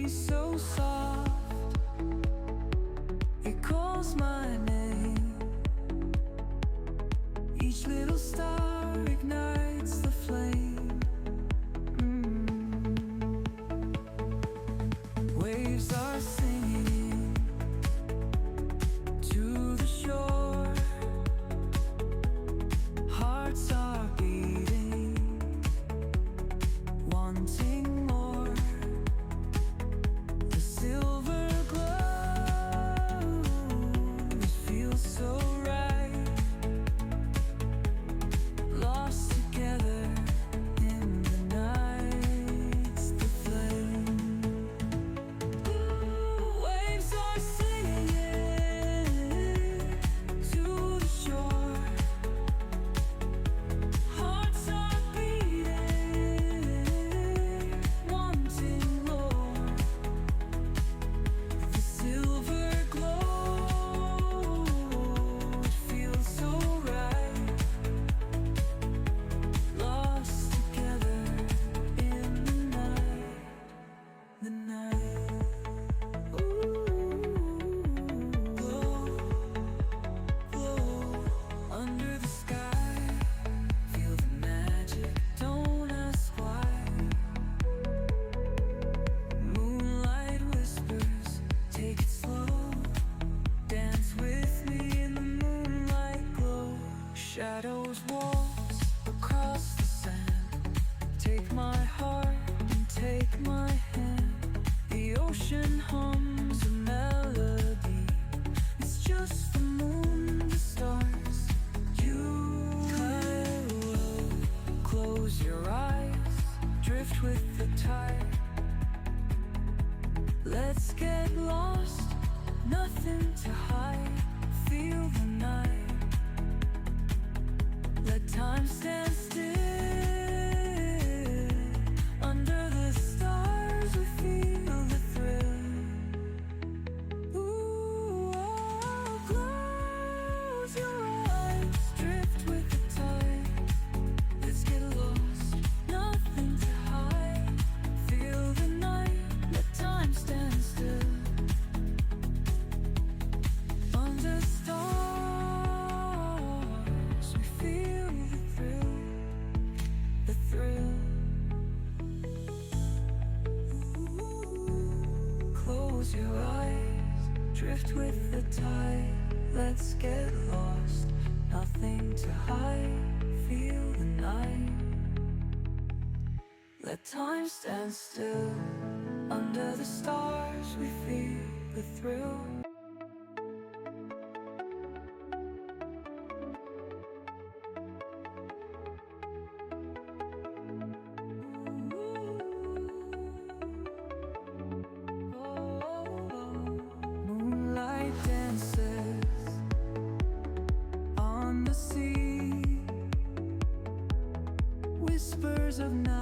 breeze so soft, it calls my name. Each little star ignites the flame. Waves are singing to the shore. Hearts are beating, wanting more. The silver glow, it feels so right. Lost together in the night's the flame. Waves are singing to the shore. Hearts are beating, wanting more. The silver glow, it feels so right. Lost together in the night. Glow, glow under the sky. Feel the magic, don't ask why. Moonlight whispers, take it slow. Dance with me in the moonlight glow. Shadows waltz across the sand. Take my heart and take my hand. The ocean hums a melody. It's just the moon, the stars, you. Close your eyes, drift with the tide. Let's get lost, nothing to hide. Feel the night. Let time stand still. Under the stars we feel the thrill. Ooh, oh, close your eyes, drift with the tide. Let's get lost, nothing to hide. Feel the night, let time stand still. Under stars we feel the thrill, the thrill. Close your eyes, drift with the tide. Let's get lost, nothing to hide. Feel the night. Let time stand still. Under the stars we feel the thrill. Moonlight dances on the sea. Whispers of night.